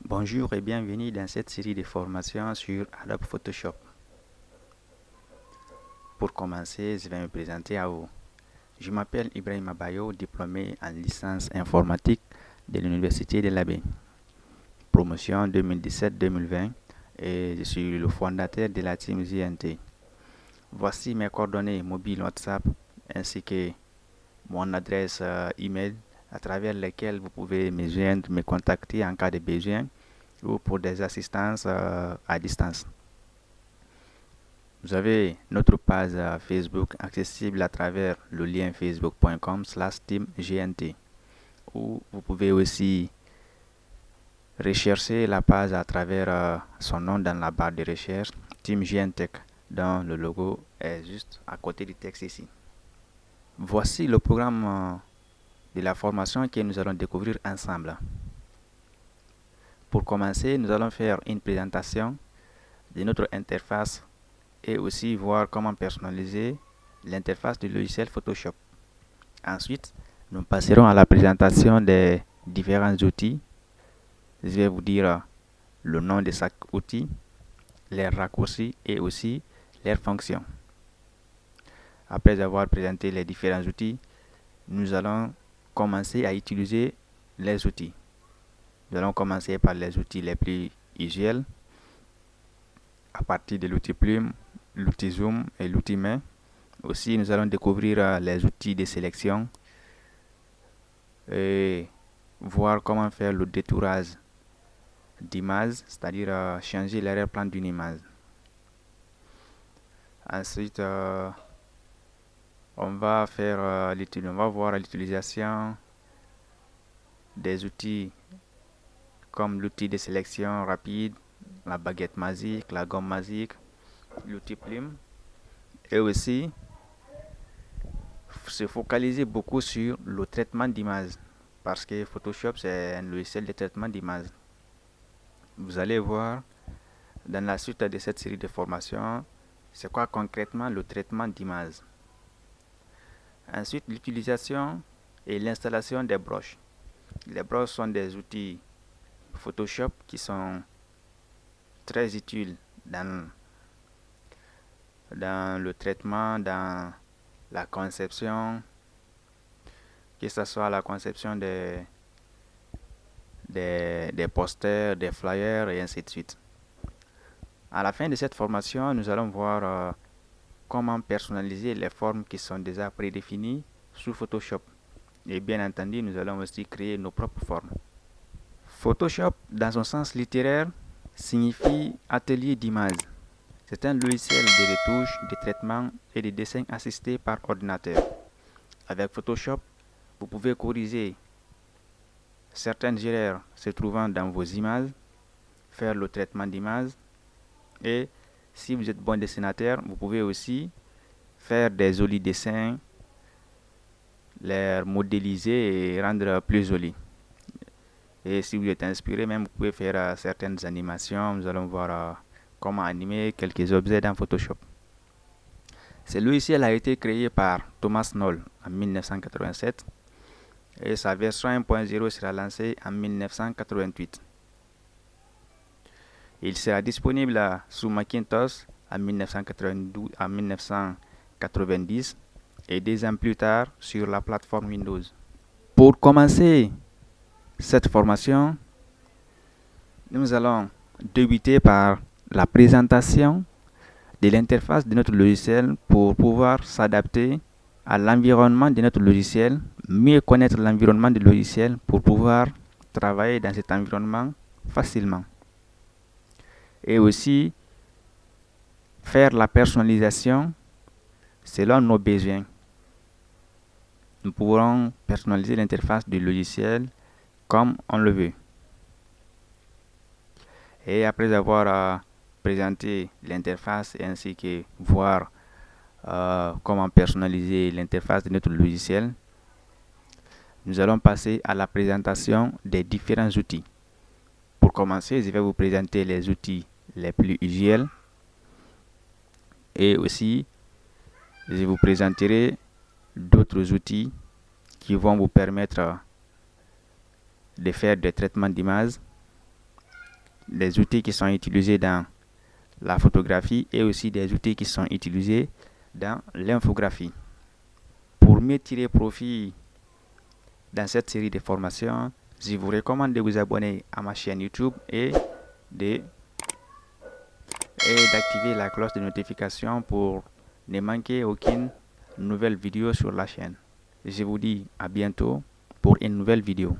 Bonjour et bienvenue dans cette série de formations sur Adobe Photoshop. Pour commencer, je vais me présenter à vous. Je m'appelle Ibrahim Abayo, diplômé en licence informatique de l'Université de l'Abbé, promotion 2017-2020, et je suis le fondateur de la team JNT. Voici mes coordonnées mobiles WhatsApp ainsi que mon adresse email à travers lesquelles vous pouvez me joindre, me contacter en cas de besoin ou pour des assistances à distance. Vous avez notre page Facebook accessible à travers le lien facebook.com/teamgnt, où vous pouvez aussi rechercher la page à travers son nom dans la barre de recherche, Team GNTech, dont le logo est juste à côté du texte ici. Voici le programme de la formation que nous allons découvrir ensemble. Pour commencer, nous allons faire une présentation de notre interface et aussi voir comment personnaliser l'interface du logiciel Photoshop. Ensuite, nous passerons à la présentation des différents outils. Je vais vous dire le nom de chaque outil, leurs raccourcis et aussi leurs fonctions. Après avoir présenté les différents outils, nous allons commencer à utiliser les outils. Nous allons commencer par les outils les plus usuels, à partir de l'outil plume, l'outil zoom et l'outil main. Aussi, nous allons découvrir les outils de sélection et voir comment faire le détourage d'image, c'est-à-dire changer l'arrière-plan d'une image. Ensuite, on va voir l'utilisation des outils comme l'outil de sélection rapide, la baguette magique, la gomme magique, l'outil plume, et aussi se focaliser beaucoup sur le traitement d'image, parce que Photoshop c'est un logiciel de traitement d'image. Vous allez voir dans la suite de cette série de formations c'est quoi concrètement le traitement d'image. Ensuite, l'utilisation et l'installation des brushes. Les brushes sont des outils Photoshop qui sont très utiles dans le traitement, dans la conception, que ce soit la conception des posters, des flyers et ainsi de suite. À la fin de cette formation, nous allons voir comment personnaliser les formes qui sont déjà prédéfinies sous Photoshop. Et bien entendu, nous allons aussi créer nos propres formes. Photoshop, dans son sens littéraire, signifie atelier d'image. C'est un logiciel de retouche, de traitement et de dessin assisté par ordinateur. Avec Photoshop, vous pouvez corriger certaines erreurs se trouvant dans vos images, faire le traitement d'images, et si vous êtes bon dessinateur, vous pouvez aussi faire des jolis dessins, les modéliser et rendre plus jolis. Et si vous êtes inspiré, même vous pouvez faire certaines animations. Nous allons voir comment animer quelques objets dans Photoshop. Ce logiciel a été créé par Thomas Knoll en 1987 et sa version 1.0 sera lancée en 1988. Il sera disponible sous Macintosh en 1990 et 2 ans plus tard sur la plateforme Windows. Pour commencer cette formation, nous allons débuter par la présentation de l'interface de notre logiciel pour pouvoir s'adapter à l'environnement de notre logiciel, mieux connaître l'environnement du logiciel pour pouvoir travailler dans cet environnement facilement. Et aussi faire la personnalisation selon nos besoins. Nous pourrons personnaliser l'interface du logiciel comme on le veut. Et après avoir présenté l'interface ainsi que voir comment personnaliser l'interface de notre logiciel, nous allons passer à la présentation des différents outils. Pour commencer, je vais vous présenter les outils les plus usuels et aussi je vous présenterai d'autres outils qui vont vous permettre de faire des traitements d'images des outils qui sont utilisés dans la photographie et aussi des outils qui sont utilisés dans l'infographie. Pour mieux tirer profit dans cette série de formations, je vous recommande de vous abonner à ma chaîne YouTube et d'activer la cloche de notification pour ne manquer aucune nouvelle vidéo sur la chaîne. Je vous dis à bientôt pour une nouvelle vidéo.